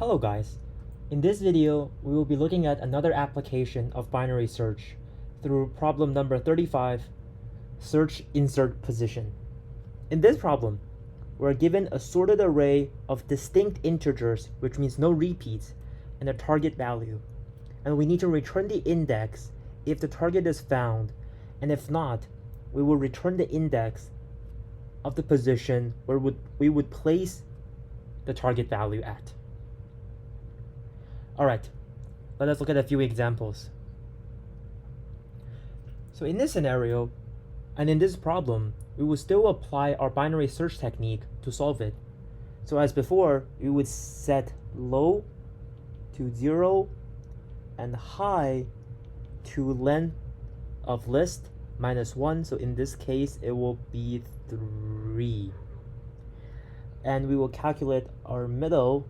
Hello guys. In this video, we will be looking at another application of binary search through problem number 35, search insert position. In this problem, we're given a sorted array of distinct integers, which means no repeats, and a target value. And we need to return the index if the target is found, and if not, we will return the index of the position where we would place the target value at. Alright, let us look at a few examples. So in this scenario, and in this problem, we will still apply our binary search technique to solve it. So as before, we would set low to 0 and high to length of list minus 1. So in this case, it will be 3. And we will calculate our middle,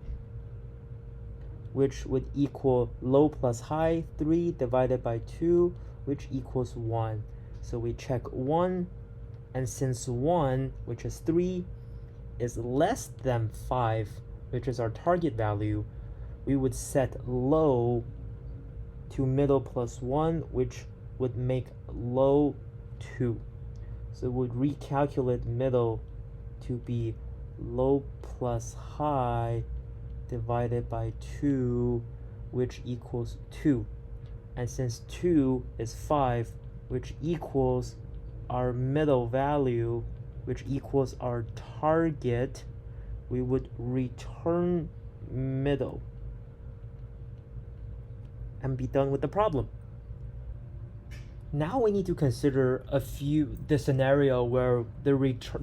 which would equal low plus high, 3 divided by 2, which equals 1. So we check 1, and since 1, which is 3, is less than 5, which is our target value, we would set low to middle plus 1, which would make low 2. So we'd recalculate middle to be low plus high divided by 2, which equals 2. And since 2 is 5, which equals our middle value, which equals our target, we would return middle and be done with the problem. Now we need to consider the scenario where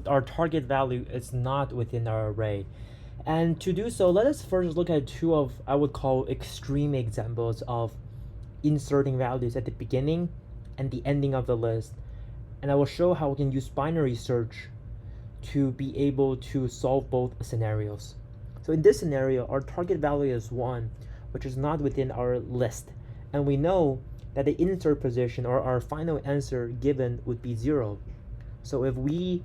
our target value is not within our array. And to do so, let us first look at two of, I would call, extreme examples of inserting values at the beginning and the ending of the list. And I will show how we can use binary search to be able to solve both scenarios. So in this scenario, our target value is 1, which is not within our list. And we know that the insert position, or our final answer given, would be 0. So if we,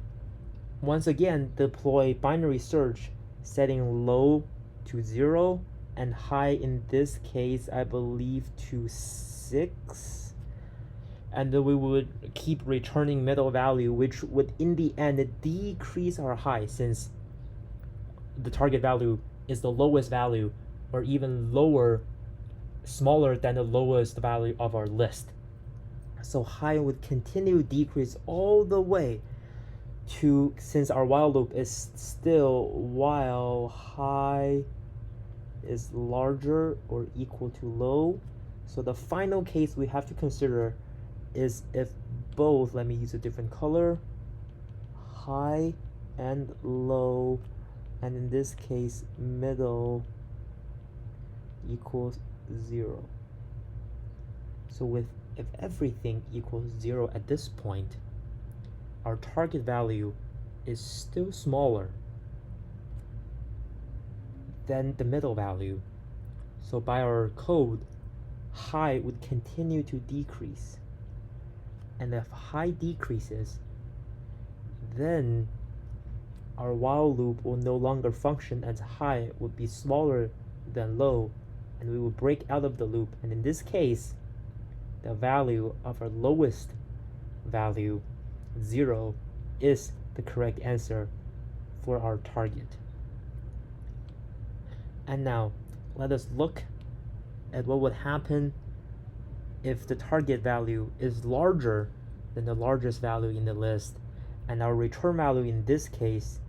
once again, deploy binary search, setting low to 0 and high in this case, I believe, to 6, and then we would keep returning middle value, which would in the end decrease our high, since the target value is the lowest value, or even lower, smaller than the lowest value of our list. So high would continue to decrease all the way to, since our while loop is still while high is larger or equal to low. So the final case we have to consider is if both, let me use a different color, high and low, and in this case middle, equals 0. So if everything equals 0 at this point, our target value is still smaller than the middle value. So by our code, high would continue to decrease. And if high decreases, then our while loop will no longer function, as high would be smaller than low, and we will break out of the loop. And in this case, the value of our lowest value, 0, is the correct answer for our target. And now let us look at what would happen if the target value is larger than the largest value in the list, and our return value in this case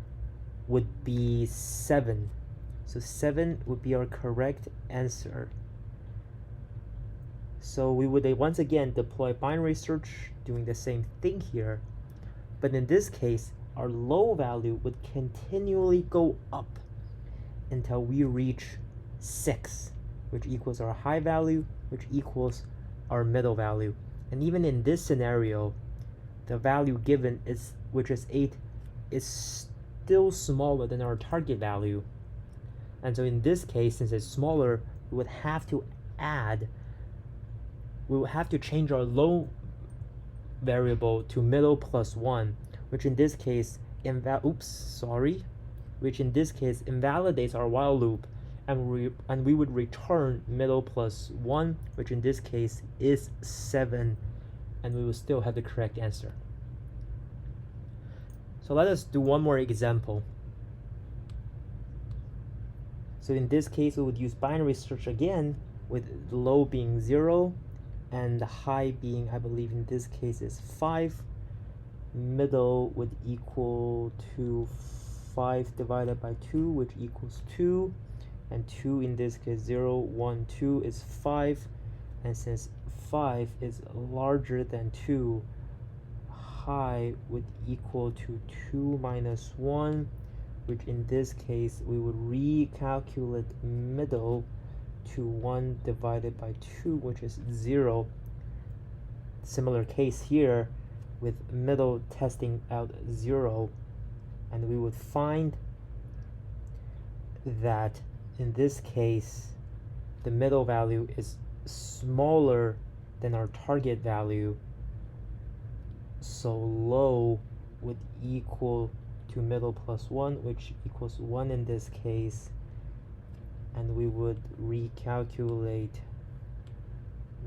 would be 7. So 7 would be our correct answer. So we would once again deploy binary search, doing the same thing here, but in this case our low value would continually go up until we reach 6, which equals our high value, which equals our middle value. And even in this scenario, the value given, which is 8, is still smaller than our target value. And so in this case, since it's smaller, we would have to change our low variable to middle plus 1, which in this case invalidates our while loop and we would return middle plus 1, which in this case is 7, and we will still have the correct answer. So let us do one more example. So in this case, we would use binary search again, with low being 0 and the high being, I believe in this case, is 5. Middle would equal to 5 divided by 2, which equals 2. And 2 in this case, 0, 1, 2 is 5. And since 5 is larger than 2, high would equal to 2 minus 1, which in this case, we would recalculate middle to 1 divided by 2, which is 0. Similar case here with middle testing out 0, and we would find that in this case the middle value is smaller than our target value, so low would equal to middle plus 1, which equals 1 in this case, and we would recalculate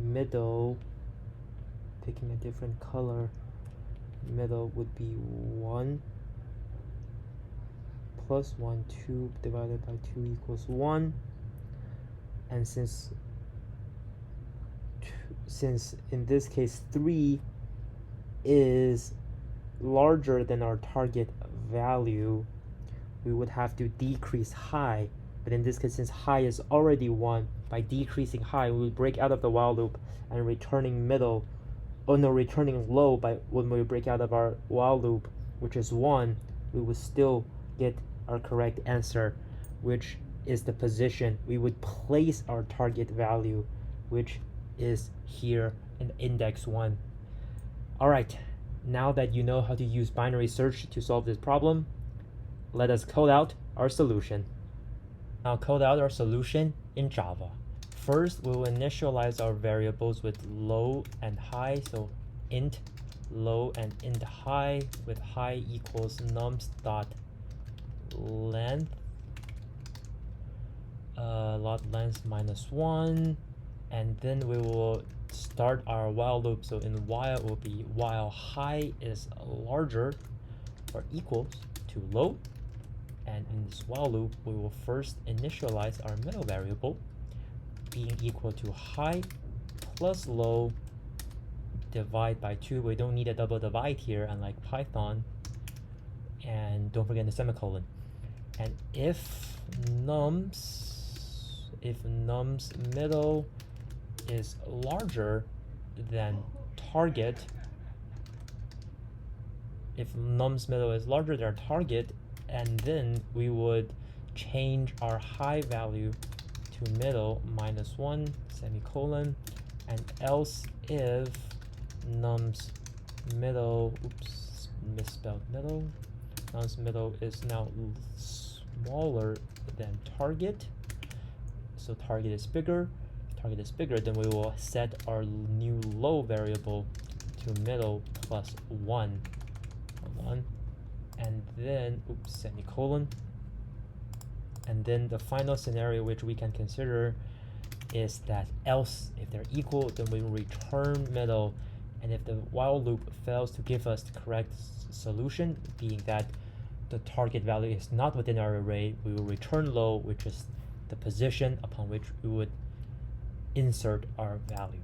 middle, picking a different color. Middle would be 1 plus 1, 2 divided by 2 equals 1. And since in this case 3 is larger than our target value, we would have to decrease high. But in this case, since high is already 1, by decreasing high, we would break out of the while loop and returning returning low by when we break out of our while loop, which is 1, we would still get our correct answer, which is the position we would place our target value, which is here in index 1. All right, now that you know how to use binary search to solve this problem, let us code out our solution. Now code out our solution in Java. First, we will initialize our variables with low and high, so int low and int high, with high equals nums dot length, lot length minus 1, and then we will start our while loop. So in while will be while high is larger or equals to low, and in this while loop we will first initialize our middle variable being equal to high plus low divide by 2. We don't need a double divide here, unlike Python, and don't forget the semicolon. And if nums middle is larger than target, and then we would change our high value to middle minus 1 semicolon, and else if nums middle, misspelled middle, nums middle is now smaller than target, so target is bigger, then we will set our new low variable to middle plus 1, and then semicolon. And then the final scenario which we can consider is that else, if they're equal, then we will return middle, and if the while loop fails to give us the correct solution, being that the target value is not within our array, we will return low, which is the position upon which we would insert our value.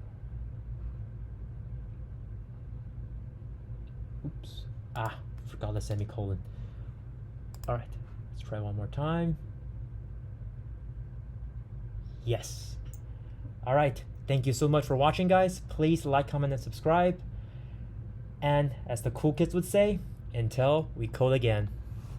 Forgot the semicolon. All right, let's try one more time. Yes. All right, thank you so much for watching, guys. Please like, comment, and subscribe. And as the cool kids would say, until we code again.